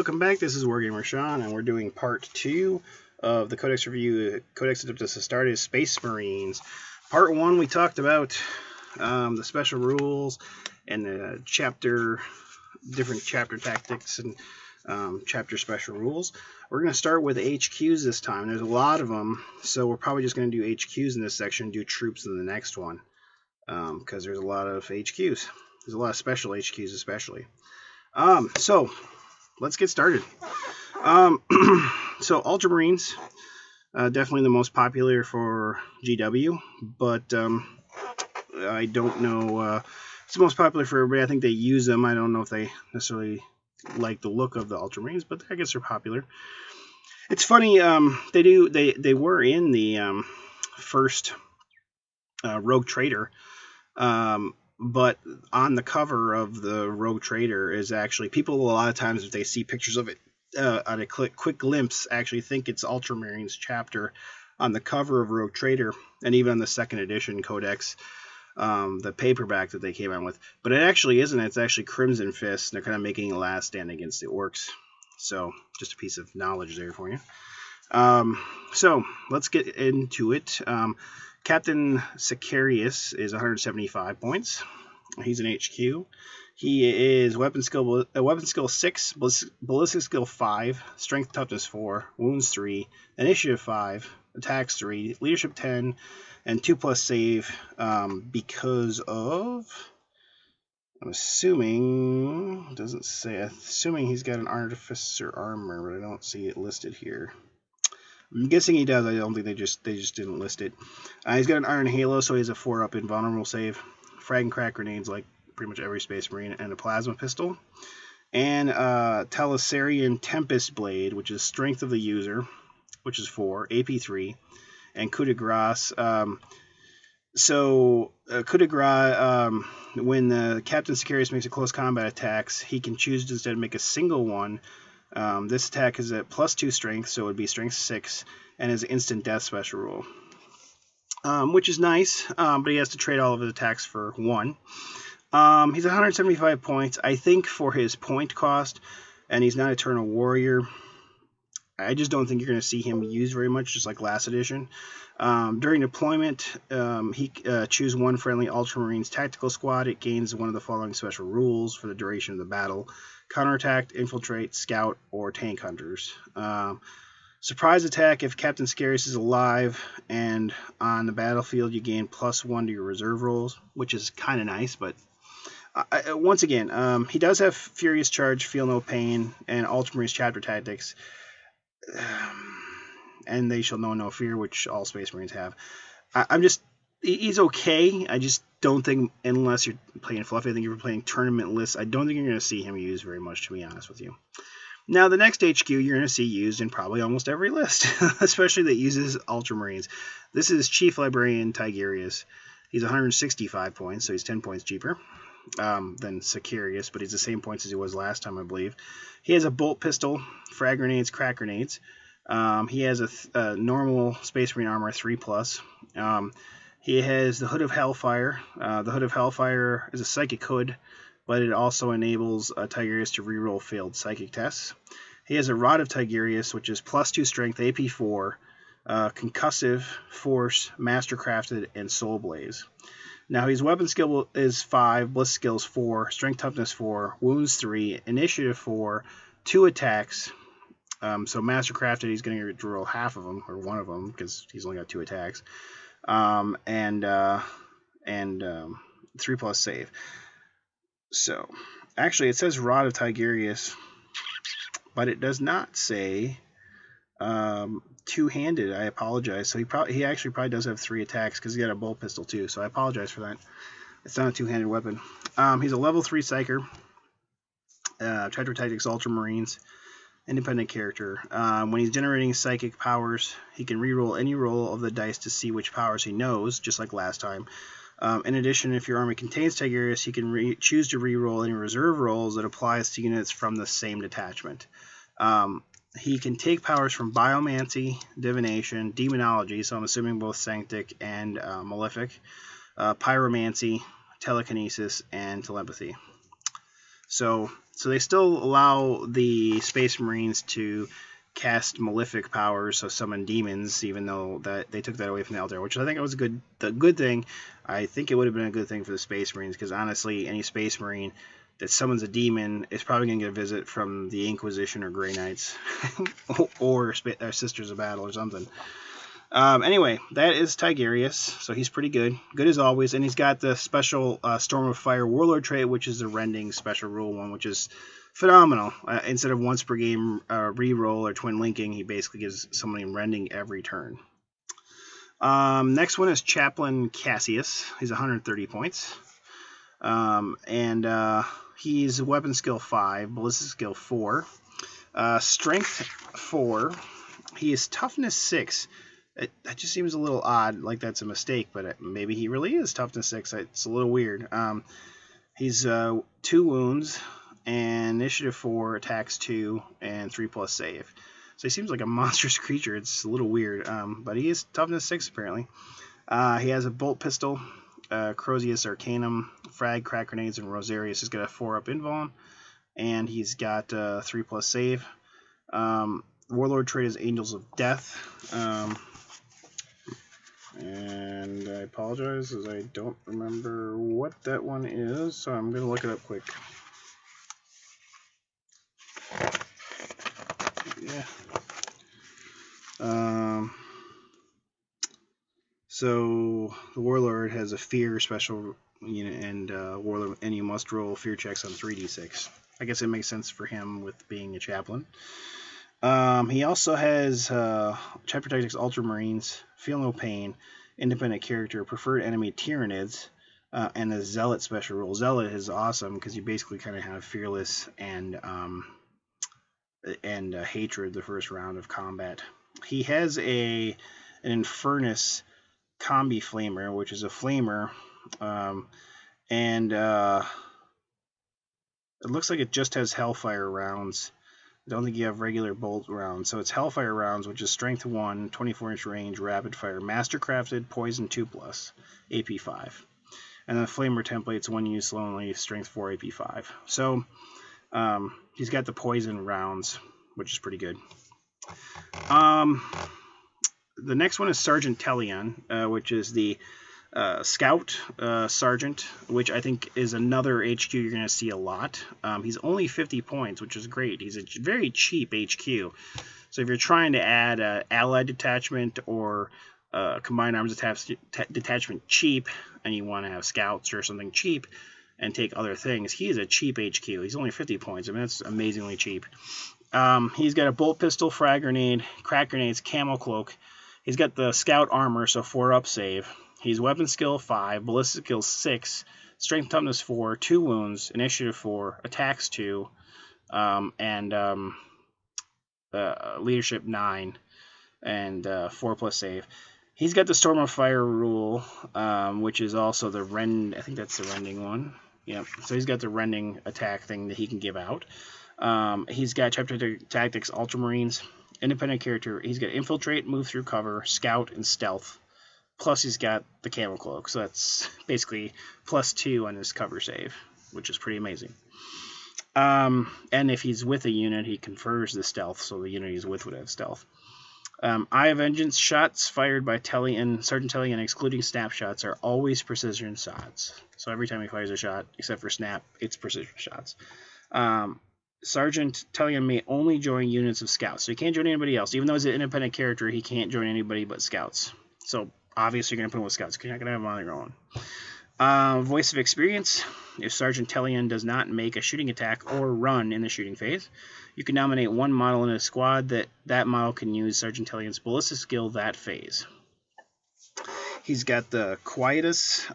Welcome back. This is Wargamer Sean, and we're doing part 2 of the Codex Review, Codex Secarius Space Marines. Part 1, we talked about the special rules and the different chapter tactics and chapter special rules. We're going to start with HQs this time. There's a lot of them, so we're probably just going to do HQs in this section and do troops in the next one, because there's a lot of HQs. There's a lot of special HQs especially. So let's get started. So Ultramarines, definitely the most popular for GW, but I don't know. It's the most popular for everybody. I think they use them. I don't know if they necessarily like the look of the Ultramarines, but I guess they're popular. It's funny. They were in the first Rogue Trader. But on the cover of the Rogue Trader is actually, people a lot of times if they see pictures of it on a quick glimpse actually think it's Ultramarines chapter on the cover of Rogue Trader, and even on the second edition Codex, the paperback that they came out with. But it actually isn't. It's actually Crimson Fist. They're kind of making a last stand against the Orcs. So just a piece of knowledge there for you. So let's get into it. Captain Secarius is 175 points. He's an HQ. He is weapon skill 6, ballistic skill 5, strength toughness 4, wounds 3, initiative 5, attacks 3, leadership 10, and 2+ save. Because of, I'm assuming, it doesn't say. Assuming he's got an artificer armor, but I don't see it listed here. I'm guessing he does. I don't think they just didn't list it. He's got an Iron Halo, so he has a 4-up invulnerable save, frag and crack grenades like pretty much every Space Marine, and a plasma pistol, and Talisarian Tempest Blade, which is strength of the user, which is 4, AP 3, and coup de grace. Coup de grace, when the Captain Secarius makes a close combat attacks, he can choose to instead make a single one. This attack is at +2 strength, so it would be strength 6, and is instant death special rule, which is nice, but he has to trade all of his attacks for 1. He's 175 points. I think for his point cost, and he's not Eternal Warrior, I just don't think you're going to see him used very much, just like last edition. During deployment, he choose one friendly Ultramarines tactical squad. It gains one of the following special rules for the duration of the battle: counterattack, infiltrate, scout, or tank hunters. Surprise attack: if Captain Secarius is alive and on the battlefield, you gain +1 to your reserve rolls, which is kind of nice. But once again, he does have Furious Charge, Feel No Pain, and Ultramarines chapter tactics. And they shall know no fear, which all Space Marines have. He's okay. I just don't think, unless you're playing fluffy, I think if you're playing tournament lists, I don't think you're going to see him used very much, to be honest with you. Now, the next HQ you're going to see used in probably almost every list, especially that uses Ultramarines. This is Chief Librarian Tigerius. He's 165 points, so he's 10 points cheaper than Secarius, but he's the same points as he was last time, I believe. He has a bolt pistol, frag grenades, crack grenades. He has a normal Space Marine armor 3+. He has the Hood of Hellfire. The Hood of Hellfire is a psychic hood, but it also enables Tigerius to reroll failed psychic tests. He has a Rod of Tigerius, which is +2 strength, AP 4, concussive, force, mastercrafted, and soul blaze. Now his weapon skill is 5, bliss skills 4, strength toughness 4, wounds 3, initiative 4, 2 attacks. So mastercrafted, he's going to roll half of them, or one of them, because he's only got 2 attacks. And 3+ save. So, actually, it says Rod of Tigerius, but it does not say two-handed. I apologize. So he actually probably does have 3 attacks, because he's got a bolt pistol too. So I apologize for that. It's not a two-handed weapon. He's a level 3 Psyker. Chapter Tactics Ultramarines. Independent character. When he's generating psychic powers, he can reroll any roll of the dice to see which powers he knows, just like last time. In addition, if your army contains Tigerius, he can choose to reroll any reserve rolls that applies to units from the same detachment. He can take powers from Biomancy, Divination, Demonology, so I'm assuming both Sanctic and Malefic, Pyromancy, Telekinesis, and Telepathy. So So they still allow the Space Marines to cast malefic powers, so summon demons, even though that they took that away from the Eldar, which I think was the good thing. I think it would have been a good thing for the Space Marines, because honestly, any Space Marine that summons a demon is probably going to get a visit from the Inquisition or Grey Knights, or Sisters of Battle or something. Anyway, that is Tigerius, so he's pretty good. Good as always, and he's got the special Storm of Fire Warlord trait, which is the Rending special rule one, which is phenomenal. Instead of once per game reroll or twin linking, he basically gives somebody Rending every turn. Next one is Chaplin Cassius. He's 130 points. He's weapon skill 5, ballistic skill 4, strength 4. He is toughness 6. That just seems a little odd, like that's a mistake, but maybe he really is toughness 6. It's a little weird. He's 2 wounds, and initiative 4, attacks 2, and 3+ save. So he seems like a monstrous creature. It's a little weird, but he is toughness 6 apparently. He has a bolt pistol, Crusoe Arcanum, frag, crack grenades, and Rosarius. He's got a 4-up invuln, and he's got 3+ save. Warlord trait is Angels of Death. And I apologize as I don't remember what that one is, so I'm going to look it up quick. Yeah. So the Warlord has a Fear special unit, and you must roll Fear checks on 3d6. I guess it makes sense for him with being a chaplain. He also has Chapter Tactics Ultramarines, Feel No Pain, Independent Character, Preferred Enemy Tyranids, and the Zealot special rule. Zealot is awesome because you basically kind of have Fearless and Hatred the first round of combat. He has an Infernus Combi Flamer, which is a flamer, and it looks like it just has Hellfire rounds. I don't think you have regular bolt rounds, so it's Hellfire rounds, which is Strength 1, 24-inch range, rapid fire, mastercrafted, poison 2+, AP 5. And then the Flamer template's 1 use only, Strength 4, AP 5. So he's got the poison rounds, which is pretty good. The next one is Sergeant Telion, which is the Scout Sergeant, which I think is another HQ you're going to see a lot. He's only 50 points, which is great. He's a very cheap HQ. So if you're trying to add an Allied detachment or Combined Arms detachment cheap, and you want to have Scouts or something cheap and take other things, he is a cheap HQ. He's only 50 points. I mean, that's amazingly cheap. He's got a bolt pistol, frag grenade, crack grenades, camo cloak. He's got the Scout armor, so 4-up save. He's weapon skill 5, ballistic skill 6, strength toughness 4, 2 wounds, initiative 4, attacks 2, and leadership 9, and 4+ save. He's got the Storm of Fire rule, which is also the Rend. I think that's the Rending one. Yep. So he's got the Rending attack thing that he can give out. He's got Chapter Tactics Ultramarines, independent character. He's got Infiltrate, Move Through Cover, Scout, and Stealth. Plus he's got the Camo Cloak, so that's basically +2 on his cover save, which is pretty amazing. And if he's with a unit, he confers the Stealth, so the unit he's with would have Stealth. Eye of Vengeance shots fired by Sergeant Telion, excluding snapshots, are always precision shots. So every time he fires a shot, except for snap, it's precision shots. Sergeant Telion may only join units of Scouts, so he can't join anybody else. Even though he's an independent character, he can't join anybody but Scouts. So obviously you're going to put him with Scouts, because you're not going to have him on your own. Voice of Experience. If Sergeant Telion does not make a shooting attack or run in the shooting phase, you can nominate one model in a squad that model can use Sergeant Telion's ballistic skill that phase. He's got the Quietus.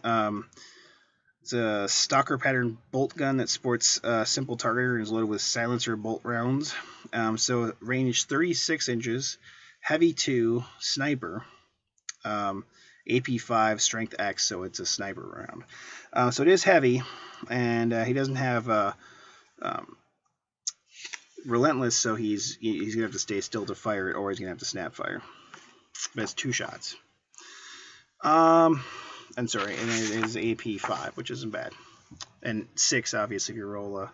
It's a stalker pattern bolt gun that sports simple targeter and is loaded with silencer bolt rounds. So range 36 inches, heavy 2, sniper. AP 5, strength X, so it's a sniper round. So it is heavy, and he doesn't have relentless, so he's gonna have to stay still to fire it, or he's gonna have to snap fire. But it's 2 shots. And it is AP 5, which isn't bad, and 6 obviously if you roll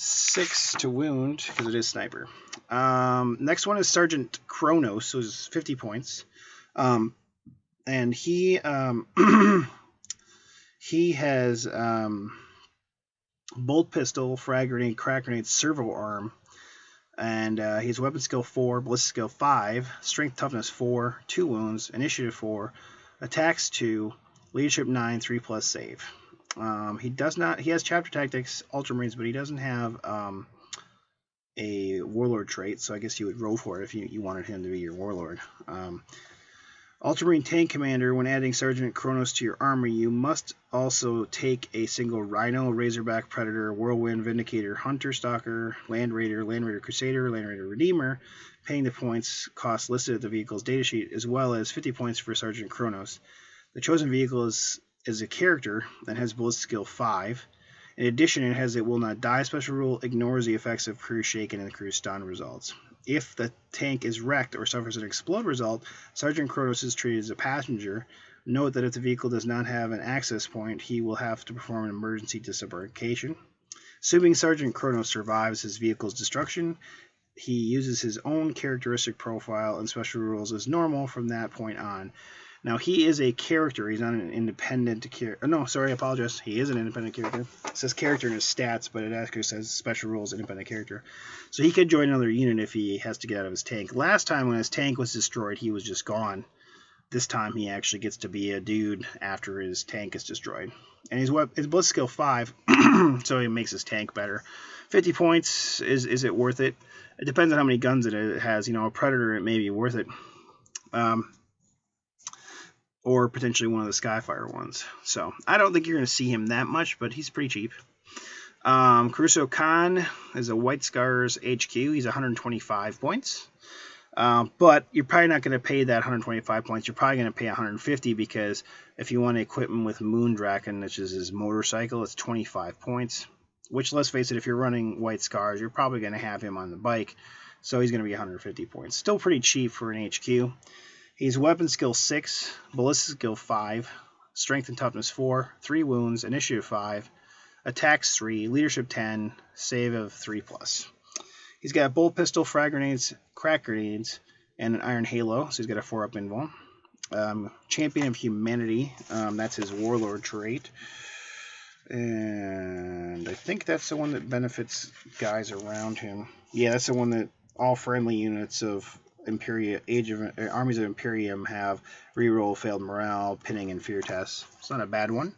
6 to wound, because it is sniper. Next one is Sergeant Kronos, so it's 50 points. And he he has bolt pistol, frag grenade, crack grenade, servo arm, and he has weapon skill 4, ballistic skill 5, strength toughness 4, 2 wounds, initiative 4, attacks 2, leadership 9, 3+ save. He has chapter tactics, ultramarines, but he doesn't have a warlord trait, so I guess you would roll for it if you wanted him to be your warlord. Ultramarine tank commander, when adding Sergeant Kronos to your army, you must also take a single Rhino, Razorback, Predator, Whirlwind, Vindicator, Hunter, Stalker, Land Raider Crusader, Land Raider Redeemer, paying the points cost listed at the vehicle's datasheet, as well as 50 points for Sergeant Kronos. The chosen vehicle is a character that has ballistic skill 5. In addition, it has a will not die special rule, ignores the effects of crew shaken and crew stun results. If the tank is wrecked or suffers an explode result, Sergeant Kronos is treated as a passenger. Note that if the vehicle does not have an access point, he will have to perform an emergency disembarkation. Assuming Sergeant Kronos survives his vehicle's destruction, he uses his own characteristic profile and special rules as normal from that point on. Now, he is a character. He's not an independent character. No, sorry, I apologize. He is an independent character. It says character in his stats, but it actually says special rules, independent character. So he could join another unit if he has to get out of his tank. Last time when his tank was destroyed, he was just gone. This time he actually gets to be a dude after his tank is destroyed. And his ballistic skill 5, so he makes his tank better. 50 points, is it worth it? It depends on how many guns it has. You know, a Predator, it may be worth it. Or potentially one of the Skyfire ones. So I don't think you're going to see him that much, but he's pretty cheap. Crusoe Khan is a White Scars HQ. He's 125 points. But you're probably not going to pay that 125 points. You're probably going to pay 150 because if you want to equip him with Moondraken, which is his motorcycle, it's 25 points. Which, let's face it, if you're running White Scars, you're probably going to have him on the bike. So he's going to be 150 points. Still pretty cheap for an HQ. He's weapon skill 6, ballistic skill 5, strength and toughness 4, 3 wounds, initiative 5, attacks 3, leadership 10, save of 3+. He's got a bolt pistol, frag grenades, crack grenades, and an iron halo, so he's got a 4-up invul. Champion of Humanity, that's his warlord trait. And I think that's the one that benefits guys around him. Yeah, that's the one that all friendly units of Armies of Imperium have reroll, failed morale, pinning, and fear tests. It's not a bad one.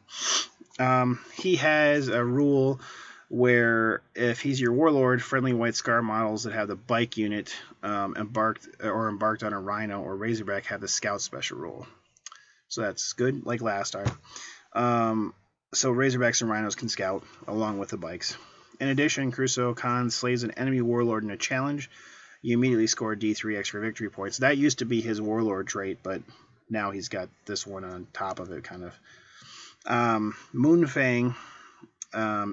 He has a rule where if he's your warlord, friendly White Scar models that have the bike unit embarked on a Rhino or Razorback have the scout special rule. So that's good, like last time. So Razorbacks and Rhinos can scout along with the bikes. In addition, Crusoe Khan slays an enemy warlord in a challenge. You immediately score D3 extra victory points. That used to be his warlord trait, but now he's got this one on top of it, kind of. Moonfang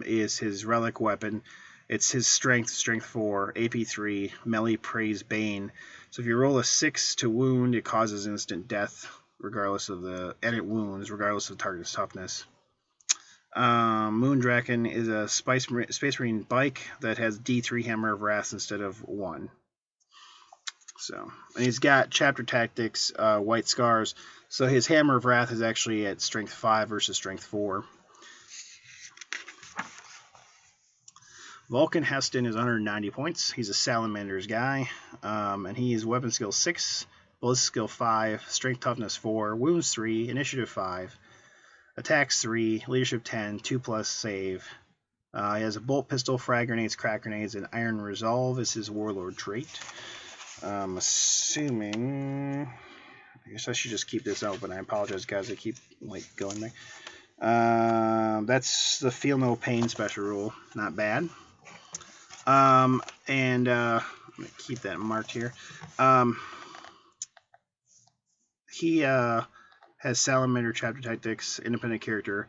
is his relic weapon. It's his strength 4, AP 3, melee praise bane. So if you roll a 6 to wound, it causes instant death, and it wounds, regardless of the target's toughness. Moondraken is a Space Marine bike that has D3 Hammer of Wrath instead of 1. So, and he's got chapter tactics, White Scars. So his Hammer of Wrath is actually at strength 5 versus strength 4. Vulcan Heston is 190 points. He's a Salamander's guy, and he is weapon skill 6, ballistic skill 5, strength toughness 4, wounds 3, initiative 5, attacks 3, leadership 10, 2+ save. He has a bolt pistol, frag grenades, crack grenades, and iron resolve is his warlord trait. Assuming, I guess I should just keep this open. I apologize, guys. I keep going there. That's the feel no pain special rule. Not bad. I'm gonna keep that marked here. He has Salamander chapter tactics, independent character.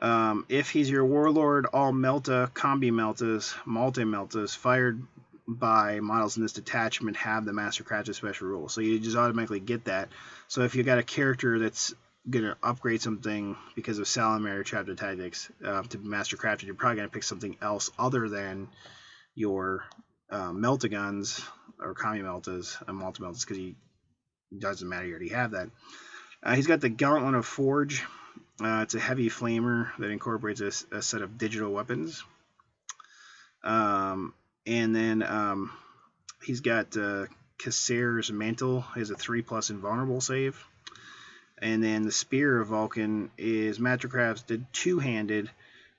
If he's your warlord, all Melta, Combi Meltas, Multi Meltas fired by models in this detachment have the Master Crafted special rule. So you just automatically get that. So if you got a character that's going to upgrade something because of Salamander Chapter Tactics to Master Crafted, you're probably going to pick something else other than your Meltagons or Kami Meltas and Malta Meltas, because it doesn't matter, you already have that. He's got the Gauntlet of Forge. It's a heavy flamer that incorporates a set of digital weapons. And then he's got Cassier's Mantle. He has a 3+ invulnerable save. And then the Spear of Vulcan is Mastercraft's two-handed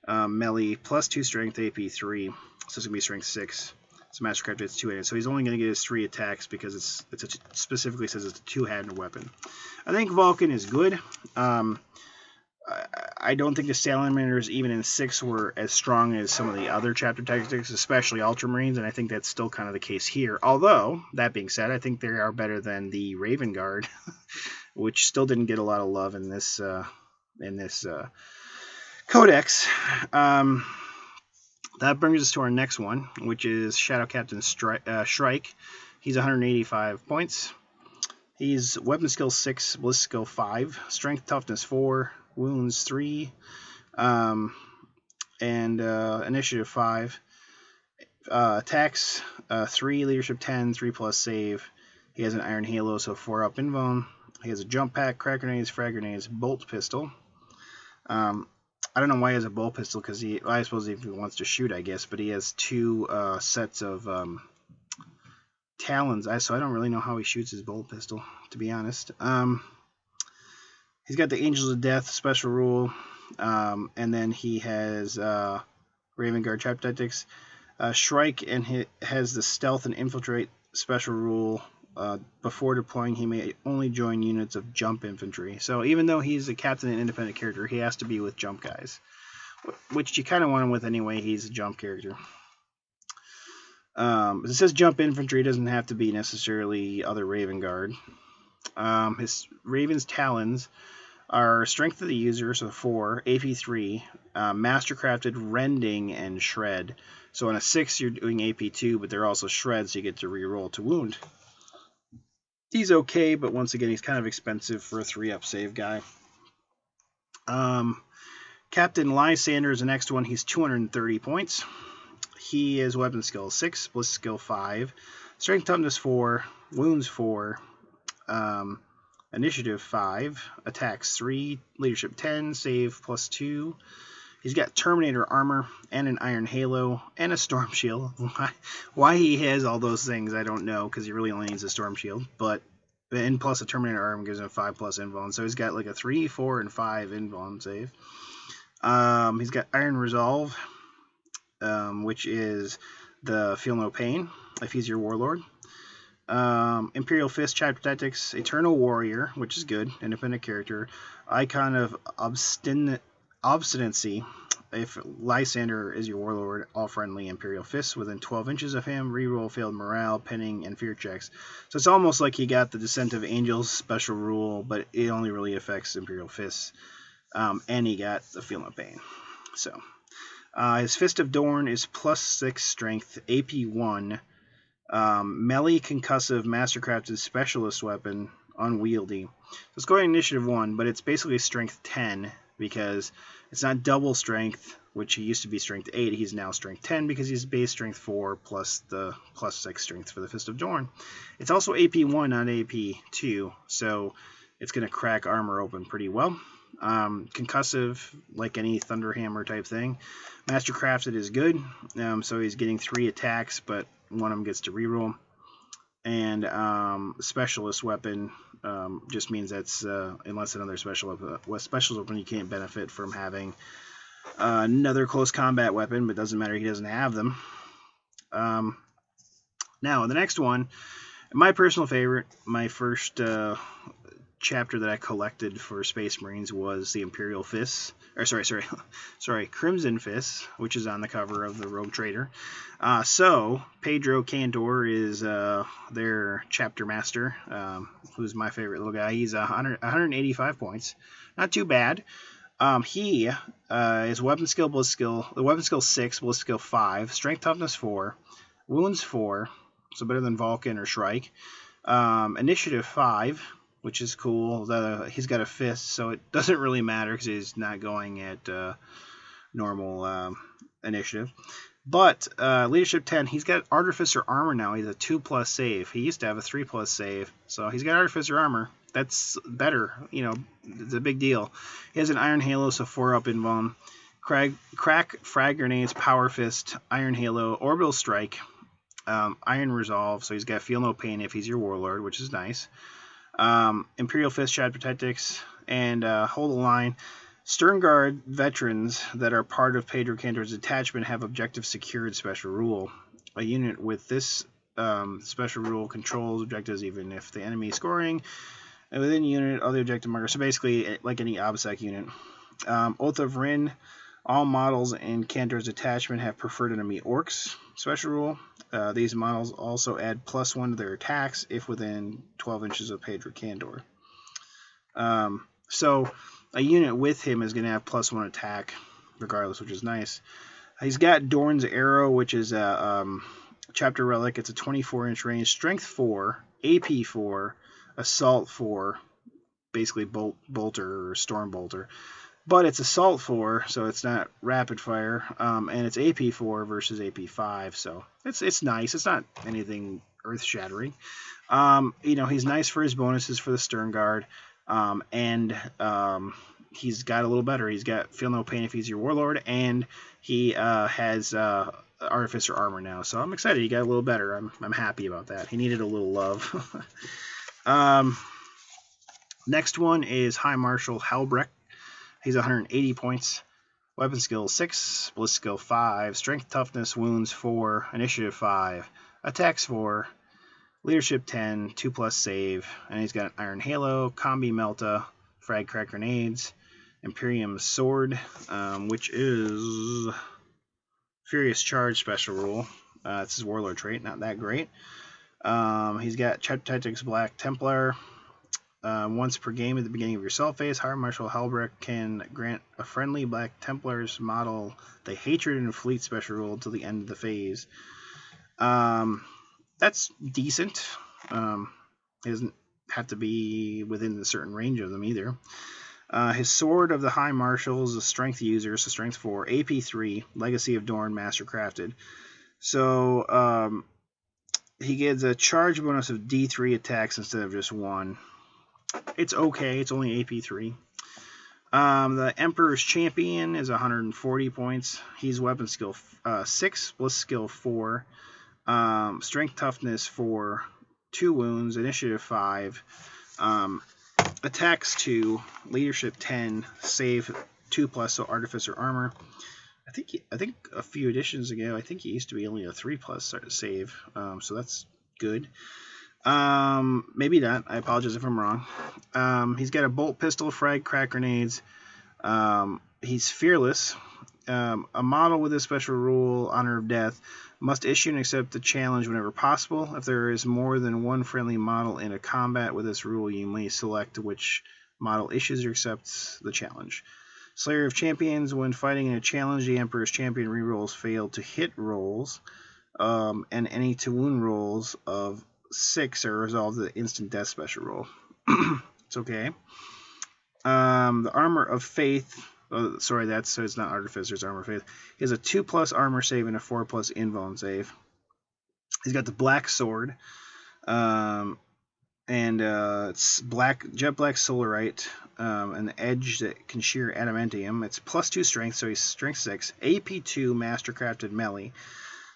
melee plus 2 strength AP 3. So it's going to be strength 6. So Mastercraft gets two-handed. So he's only going to get his 3 attacks because it specifically says it's a two-handed weapon. I think Vulcan is good. I don't think the Salamanders, even in 6, were as strong as some of the other chapter tactics, especially Ultramarines, and I think that's still kind of the case here. Although, that being said, I think they are better than the Raven Guard, which still didn't get a lot of love in this codex. That brings us to our next one, which is Shadow Captain Shrike. He's 185 points. He's Weapon Skill 6, Ballistic Skill 5, Strength Toughness 4, Wounds 3, and Initiative 5. Attacks 3, Leadership 10, 3+ save. He has an Iron Halo, so 4 up invuln. He has a Jump Pack, Crack Grenades, Frag Grenades, Bolt Pistol. I don't know why he has a bolt pistol, because I suppose if he wants to shoot, I guess, but he has 2 sets of talons, so I don't really know how he shoots his bolt pistol, to be honest. He's got the Angels of Death special rule, and then he has Raven Guard Chapter Tactics. Shrike and he has the Stealth and Infiltrate special rule. Before deploying, he may only join units of jump infantry. So even though he's a captain and independent character, he has to be with jump guys, which you kind of want him with anyway. He's a jump character. It says jump infantry, it doesn't have to be necessarily other Raven Guard. His Raven's Talons are Strength of the User, so 4, AP 3, Mastercrafted, Rending, and Shred. So on a 6, you're doing AP 2, but they're also Shred, so you get to reroll to wound. He's okay, but once again, he's kind of expensive for a 3-up save guy. Captain Lysander is the next one. He's 230 points. He is Weapon Skill 6, Ballistic Skill 5, Strength Toughness 4, Wounds 4, Initiative 5, Attacks 3, Leadership 10, Save +2. He's got Terminator Armor and an Iron Halo and a Storm Shield. Why he has all those things, I don't know, because he really only needs a Storm Shield. And plus a Terminator Armor gives him 5+ invuln. So he's got like a 3, 4, and 5 invuln save. He's got Iron Resolve, which is the Feel No Pain, if he's your Warlord. Imperial Fist, Chapter Tactics, Eternal Warrior, which is good, independent character. Icon of Obstinacy, if Lysander is your Warlord, all friendly Imperial Fists within 12 inches of him, reroll failed morale, pinning, and fear checks. So it's almost like he got the Descent of Angels special rule, but it only really affects Imperial Fists. And he got the Feel No Pain. So his Fist of Dorn is +6 strength, AP 1, melee concussive mastercrafted specialist weapon, unwieldy. So it's going Initiative 1, but it's basically strength 10 because it's not double strength, which he used to be strength 8. He's now strength 10 because he's base strength 4 plus the +6 strength for the Fist of Dorn. It's also AP 1, not AP 2, so it's going to crack armor open pretty well. Concussive, like any Thunderhammer type thing. Mastercrafted is good, so he's getting 3 attacks, but one of them gets to reroll. And specialist weapon just means that's unless another specialist weapon, you can't benefit from having another close combat weapon, but doesn't matter, he doesn't have them. Now the next one, my personal favorite, my first chapter that I collected for Space Marines was the Imperial Fists, or sorry, Crimson Fists, which is on the cover of the Rogue Trader. So Pedro Cantor is their chapter master, who's my favorite little guy. He's 185 points, not too bad. He is Weapon Skill, Weapon Skill 6, Ballistic Skill 5, Strength Toughness 4, Wounds 4, so better than Vulcan or Shrike. Initiative 5. which is cool. He's got a fist, so it doesn't really matter because he's not going at normal initiative. But Leadership 10, he's got Artificer Armor now. He's a 2+ save. He used to have a 3+ save. So he's got Artificer Armor. That's better. You know, it's a big deal. He has an Iron Halo, so 4-up invuln. Crack, Frag Grenades, Power Fist, Iron Halo, Orbital Strike, Iron Resolve, so he's got Feel No Pain if he's your Warlord, which is nice. Imperial Fist, Shad Protectix, and Hold the Line. Stern Guard veterans that are part of Pedro Cantor's detachment have objective secured special rule. A unit with this special rule controls objectives even if the enemy is scoring. And within the unit, other objective markers. So basically, like any OBSEC unit. Oath of Rin. All models in Cantor's detachment have preferred enemy orcs special rule. These models also add +1 to their attacks if within 12 inches of Pedro Cantor. So a unit with him is going to have +1 attack regardless, which is nice. He's got Dorn's Arrow, which is a chapter relic. It's a 24-inch range, strength 4, AP 4, assault 4, basically bolter or storm bolter. But it's assault 4, so it's not rapid fire, and it's AP 4 versus AP 5, so it's nice. It's not anything earth-shattering. You know, he's nice for his bonuses for the Stern Guard, and he's got a little better. He's got Feel No Pain if he's your Warlord, and he has Artificer Armor now, so I'm excited. He got a little better. I'm happy about that. He needed a little love. Next one is High Marshal Halbrecht. He's 180 points. Weapon skill 6, bliss skill 5, strength, toughness, wounds 4, initiative 5, attacks 4, leadership 10, 2+ save, and he's got an Iron Halo, Combi Melta, Frag Crack Grenades, Imperium Sword, which is Furious Charge special rule. It's his Warlord trait, not that great. He's got Chaplin Black Templar. Once per game at the beginning of your cell phase, High Marshal Halbrecht can grant a friendly Black Templars model the Hatred and Fleet special rule until the end of the phase. That's decent. He doesn't have to be within a certain range of them either. His Sword of the High Marshal is a Strength user, so Strength 4, AP 3, Legacy of Dorn, Mastercrafted. So he gets a charge bonus of D3 attacks instead of just 1. It's okay. It's only AP 3. The Emperor's Champion is 140 points. He's weapon skill 6, bliss skill 4, strength toughness 4, 2 wounds, initiative 5, attacks 2, leadership 10, save 2+, so Artificer Armor. I think a few editions ago, I think he used to be only a 3+ save, so that's good. Maybe not. I apologize if I'm wrong. He's got a bolt pistol, frag, crack grenades. He's fearless. A model with this special rule, Honor of Death, must issue and accept the challenge whenever possible. If there is more than one friendly model in a combat with this rule, you may select which model issues or accepts the challenge. Slayer of Champions, when fighting in a challenge, the Emperor's Champion rerolls fail to hit rolls, and any to wound rolls of 6 are resolved the instant death special roll. It's okay. The Armor of Faith, so it's not Artificer's Armor of Faith. He has a 2+ armor save and a 4+ invuln save. He's got the Black Sword, and it's jet black solarite, and the edge that can shear adamantium. It's +2 strength, so he's strength 6, AP 2 mastercrafted melee.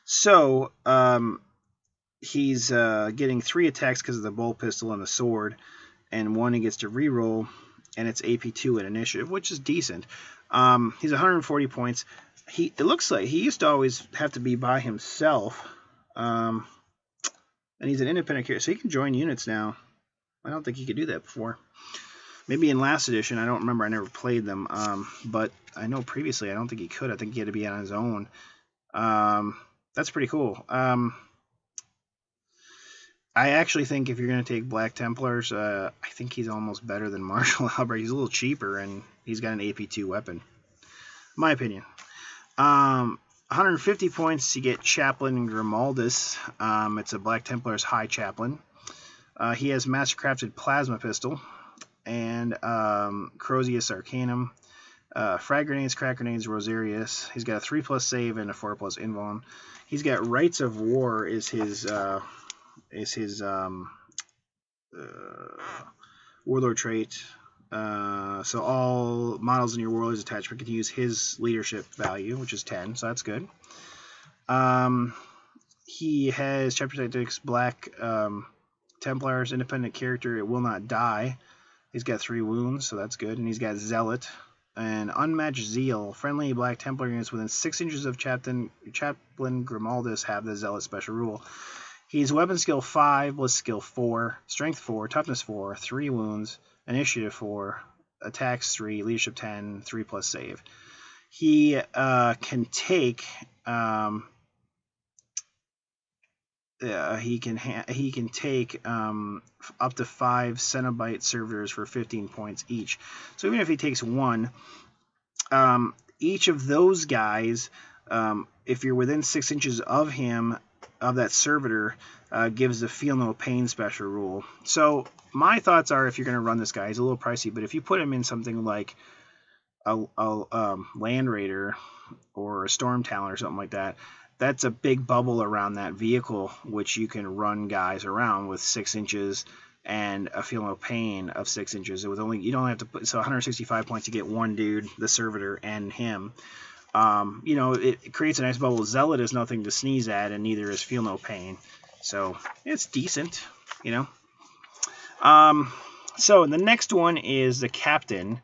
So he's getting 3 attacks because of the bolt pistol and the sword, and 1 he gets to reroll, and it's AP 2 at initiative, which is decent. He's 140 points. It looks like he used to always have to be by himself, and he's an independent character, so he can join units now. I don't think he could do that before. Maybe in last edition, I don't remember. I never played them, but I know previously I don't think he could. I think he had to be on his own. That's pretty cool. I actually think if you're going to take Black Templars, I think he's almost better than Marshal Albrecht. He's a little cheaper, and he's got an AP2 weapon. My opinion. 150 points, you get Chaplin Grimaldus. It's a Black Templar's High Chaplain. He has Mastercrafted Plasma Pistol and Crusoe Arcanum. Frag Grenades, Crack Grenades, Rosarius. He's got a 3+ save and a 4+ invuln. He's got Rites of War is his Warlord trait. So all models in your Warlord's attachment can use his leadership value, which is 10, so that's good. He has Chapter Tactics, Black Templars, independent character, it will not die. He's got 3 wounds, so that's good. And he's got Zealot and Unmatched Zeal. Friendly Black Templar units within 6 inches of Chaplin Grimaldus have the Zealot special rule. He's Weapon Skill 5, Bliss Skill 4, Strength 4, Toughness 4, 3 wounds, Initiative 4, Attacks 3, Leadership 10, 3+ save. He can take he can take up to 5 Cenobite servitors for 15 points each. So even if he takes 1, each of those guys, if you're within 6 inches of him, of that servitor, gives the Feel No Pain special rule. So my thoughts are, if you're going to run this guy, he's a little pricey, but if you put him in something like a Land Raider or a Storm Talon or something like that, that's a big bubble around that vehicle, which you can run guys around with 6 inches and a Feel No Pain of 6 inches. With only, you don't have to put, so 165 points to get one dude, the servitor, and him. You know, it creates a nice bubble. Zealot is nothing to sneeze at, and neither is Feel No Pain. So it's decent, you know. So the next one is the Captain.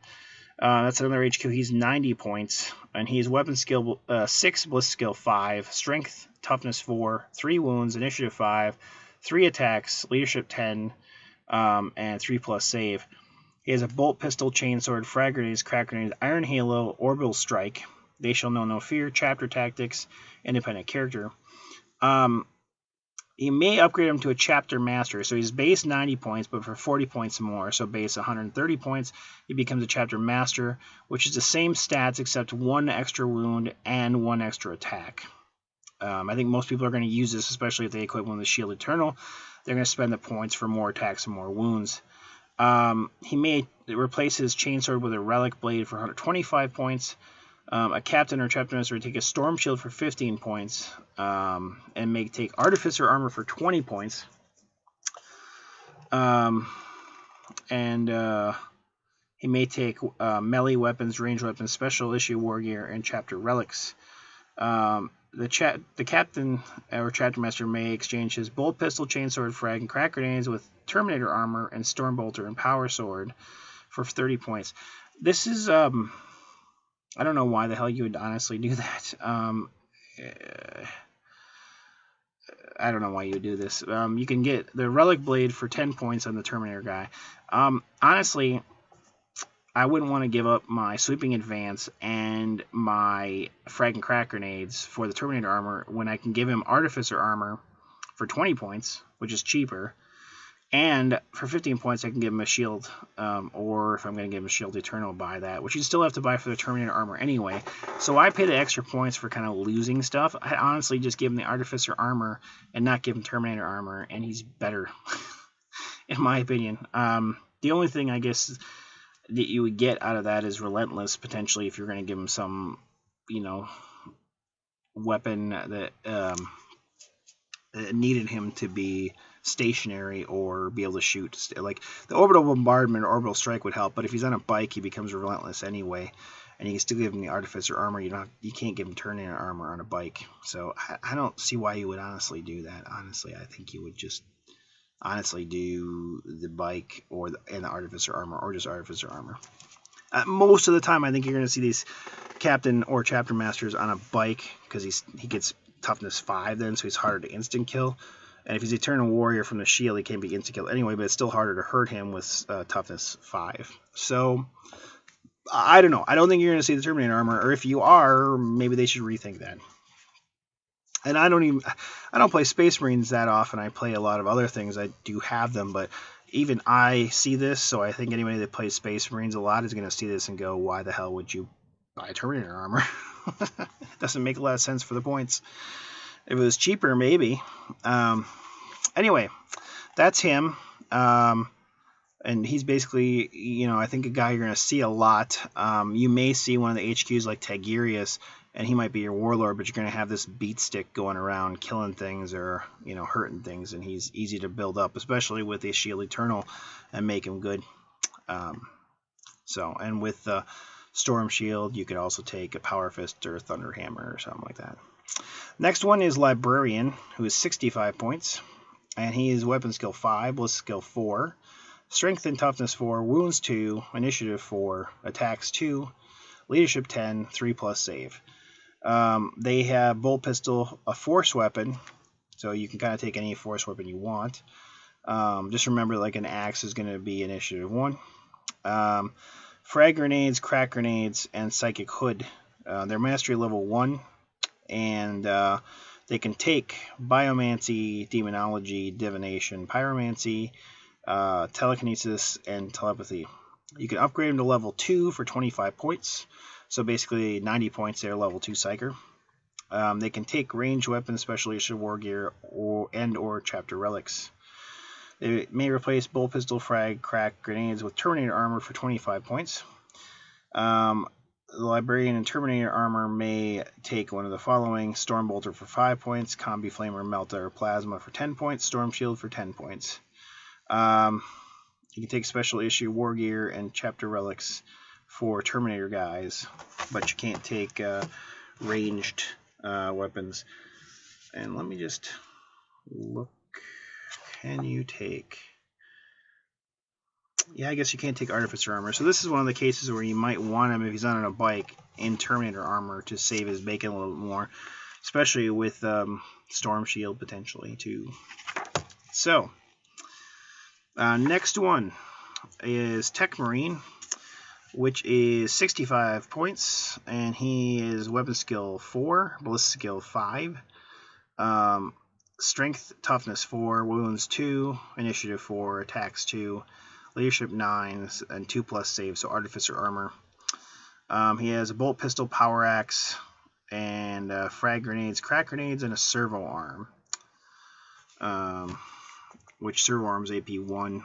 That's another HQ. He's 90 points, and he's Weapon Skill 6, Bliss Skill 5, Strength, Toughness 4, 3 wounds, Initiative 5, 3 attacks, Leadership 10, and 3+ save. He has a Bolt Pistol, Chainsword, Frag Grenades, Crack Grenades, Iron Halo, Orbital Strike, They Shall Know No Fear, Chapter Tactics, Independent Character. You may upgrade him to a Chapter Master. So he's base 90 points, but for 40 points more, so base 130 points, he becomes a Chapter Master, which is the same stats except 1 extra wound and 1 extra attack. I think most people are going to use this, especially if they equip one with the Shield Eternal. They're going to spend the points for more attacks and more wounds. He may replace his Chainsword with a Relic Blade for 125 points. A Captain or Chapter Master would take a Storm Shield for 15 points, and may take Artificer Armor for 20 points. He may take melee weapons, ranged weapons, special issue war gear, and Chapter Relics. The Captain or Chapter Master may exchange his Bolt Pistol, Chainsword, Frag, and Crack Grenades with Terminator Armor and Stormbolter and Power Sword for 30 points. This is... I don't know why the hell you would honestly do that. I don't know why you would do this. You can get the Relic Blade for 10 points on the Terminator guy. Honestly, I wouldn't want to give up my Sweeping Advance and my Frag and Crack Grenades for the Terminator armor when I can give him Artificer Armor for 20 points, which is cheaper. And for 15 points, I can give him a shield, or if I'm going to give him a Shield Eternal, buy that, which you still have to buy for the Terminator armor anyway. So I pay the extra points for kind of losing stuff. I honestly just give him the Artificer armor and not give him Terminator armor, and he's better, in my opinion. The only thing, I guess, that you would get out of that is Relentless, potentially, if you're going to give him some, you know, weapon that needed him to be stationary or be able to shoot. Like the Orbital Bombardment or Orbital Strike would help, but if he's on a bike, he becomes Relentless anyway, and you can still give him the Artificer Armor. You can't give him Terminator Armor on a bike. So I don't see why you would honestly do that. Honestly, I think you would just honestly do the bike and the Artificer Armor, or just Artificer Armor. Most of the time, I think you're going to see these Captain or Chapter Masters on a bike, because he gets Toughness 5 then, so he's harder to instant kill. And if he's Eternal Warrior from the shield, he can't be insta-killed anyway, but it's still harder to hurt him with Toughness 5. So, I don't know. I don't think you're going to see the Terminator armor, or if you are, maybe they should rethink that. And I don't play Space Marines that often. I play a lot of other things. I do have them, but even I see this, so I think anybody that plays Space Marines a lot is going to see this and go, why the hell would you buy Terminator armor? It doesn't make a lot of sense for the points. If it was cheaper, maybe. Anyway, that's him. And he's basically, you know, I think a guy you're going to see a lot. You may see one of the HQs like Tigerius, and he might be your warlord, but you're going to have this beat stick going around killing things or, you know, hurting things, and he's easy to build up, especially with a Shield Eternal, and make him good. And with the Storm Shield, you could also take a Power Fist or Thunder Hammer or something like that. Next one is Librarian, who is 65 points, and he is Weapon Skill 5, Ballistic Skill 4, Strength and Toughness 4, Wounds 2, Initiative 4, Attacks 2, Leadership 10, 3+ save. They have Bolt Pistol, a Force Weapon, so you can kind of take any Force Weapon you want. Just remember, like an axe is going to be Initiative 1. Frag Grenades, Crack Grenades, and Psychic Hood. They're Mastery Level 1, and they can take Biomancy, Demonology, Divination, Pyromancy, Telekinesis, and Telepathy. You can upgrade them to level 2 for 25 points. So basically 90 points there, level 2 Psyker. They can take ranged weapons, Special Edition War Gear, or Chapter Relics. They may replace Bolt Pistol, Frag, Crack, Grenades with Terminator Armor for 25 points. The Librarian and Terminator Armor may take one of the following: Storm Bolter for 5 points, Combi Flamer, Melta, or Plasma for 10 points, Storm Shield for 10 points. You can take Special Issue War Gear and Chapter Relics for Terminator guys, but you can't take ranged weapons. And let me just look. Can you take... Yeah, I guess you can't take Artificer Armor. So this is one of the cases where you might want him, if he's on a bike, in Terminator Armor to save his bacon a little bit more, especially with Storm Shield potentially too. So, next one is Tech Marine, which is 65 points, and he is Weapon Skill 4, Ballistic Skill 5, Strength, Toughness 4, Wounds 2, Initiative 4, Attacks 2, Leadership 9, and 2+ save, so Artificer Armor. He has a Bolt Pistol, Power Axe, and Frag Grenades, Crack Grenades, and a Servo Arm, which Servo Arm's AP 1.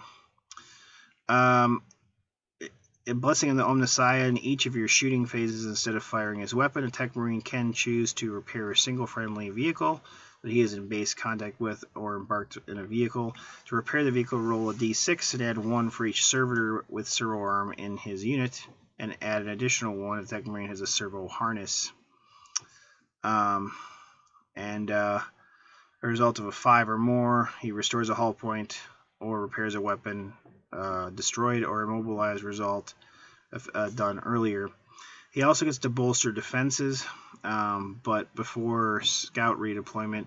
Blessing in the Omnissiah, in each of your shooting phases, instead of firing his weapon, a Tech Marine can choose to repair a single friendly vehicle that he is in base contact with or embarked in a vehicle. To repair the vehicle, roll a d6 and add 1 for each servitor with servo arm in his unit, and add an additional 1 if the Tech Marine has a servo harness. A result of a 5 or more, he restores a hull point or repairs a weapon destroyed or immobilized result if done earlier. He also gets to bolster defenses, but before scout redeployment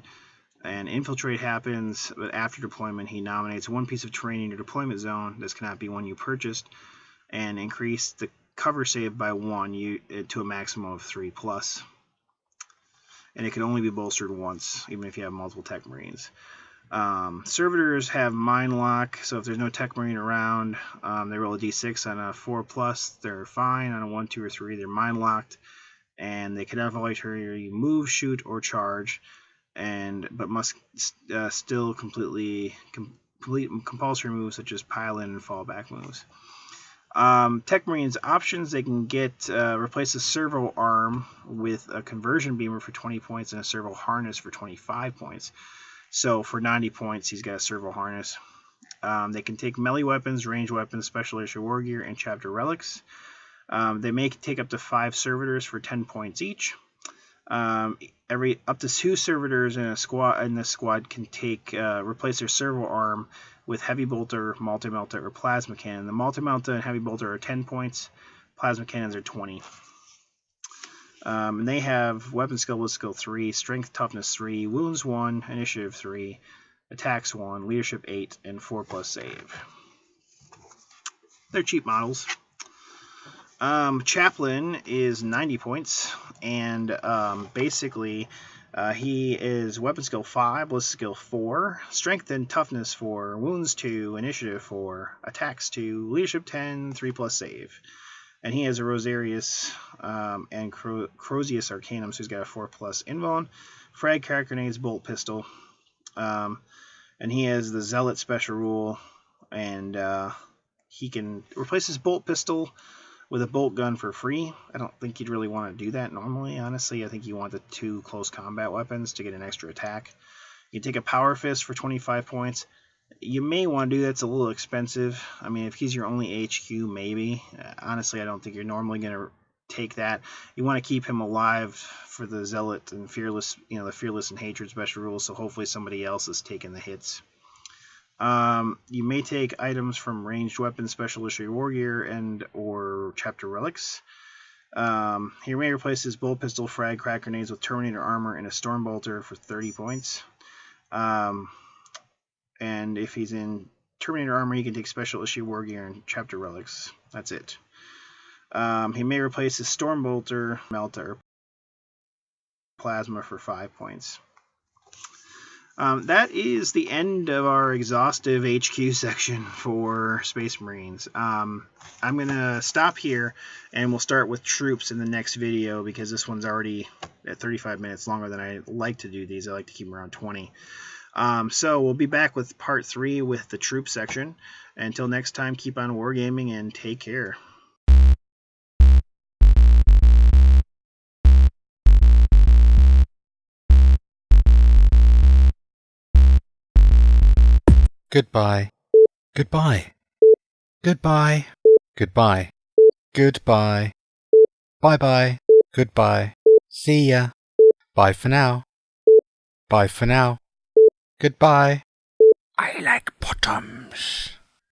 and infiltrate happens, but after deployment he nominates 1 piece of terrain in your deployment zone, this cannot be one you purchased, and increase the cover save by 1 to a maximum of 3+. And it can only be bolstered once, even if you have multiple Tech Marines. Servitors have Mind Lock, so if there's no Tech Marine around, they roll a d6 on a 4+, they're fine. On a 1, 2, or 3, they're Mind Locked, and they cannot voluntarily move, shoot, or charge, but must still complete compulsory moves such as pile in and fallback moves. Tech Marines options: they can get replace a servo arm with a conversion beamer for 20 points and a servo harness for 25 points. So for 90 points, he's got a servo harness. They can take melee weapons, ranged weapons, Special Issue War Gear, and Chapter Relics. They may take up to 5 servitors for 10 points each. Up to 2 servitors in this squad can take replace their servo arm with Heavy Bolter, Multi-Melta, or Plasma Cannon. The Multi-Melta and Heavy Bolter are 10 points. Plasma Cannons are 20. And they have Weapon Skill, Skill 3, Strength, Toughness 3, Wounds 1, Initiative 3, Attacks 1, Leadership 8, and 4+ save. They're cheap models. Chaplin is 90 points, and basically he is Weapon Skill 5, Ballistic Skill 4, Strength and Toughness 4, Wounds 2, Initiative 4, Attacks 2, Leadership 10, 3+ save. And he has a Rosarius and Crozius Arcanum, so he's got a 4+ invuln, Frag, Crack Grenades, Bolt Pistol, and he has the Zealot Special Rule, and he can replace his bolt pistol with a bolt gun for free. I don't think you'd really want to do that normally, honestly. I think you want the 2 close combat weapons to get an extra attack. You can take a power fist for 25 points. You may want to do that. It's a little expensive. I mean, if he's your only HQ, maybe. Honestly, I don't think you're normally going to take that. You want to keep him alive for the Zealot and Fearless, the Fearless and Hatred special rules, so hopefully somebody else is taking the hits. You may take items from ranged weapons, special issue war gear, and or chapter relics. He may replace his bolt pistol, frag, crack grenades with Terminator armor and a storm bolter for 30 points. And if he's in Terminator armor, he can take special issue war gear and chapter relics. That's it. He may replace his storm bolter, melter, plasma for 5 points. That is the end of our exhaustive HQ section for Space Marines. I'm going to stop here, and we'll start with troops in the next video, because this one's already at 35 minutes longer than I like to do these. I like to keep them around 20. So we'll be back with part 3 with the troop section. Until next time, keep on wargaming and take care. Goodbye. Goodbye. Goodbye. Goodbye. Goodbye. Bye-bye. Goodbye. See ya. Bye for now. Bye for now. Goodbye. I like bottoms.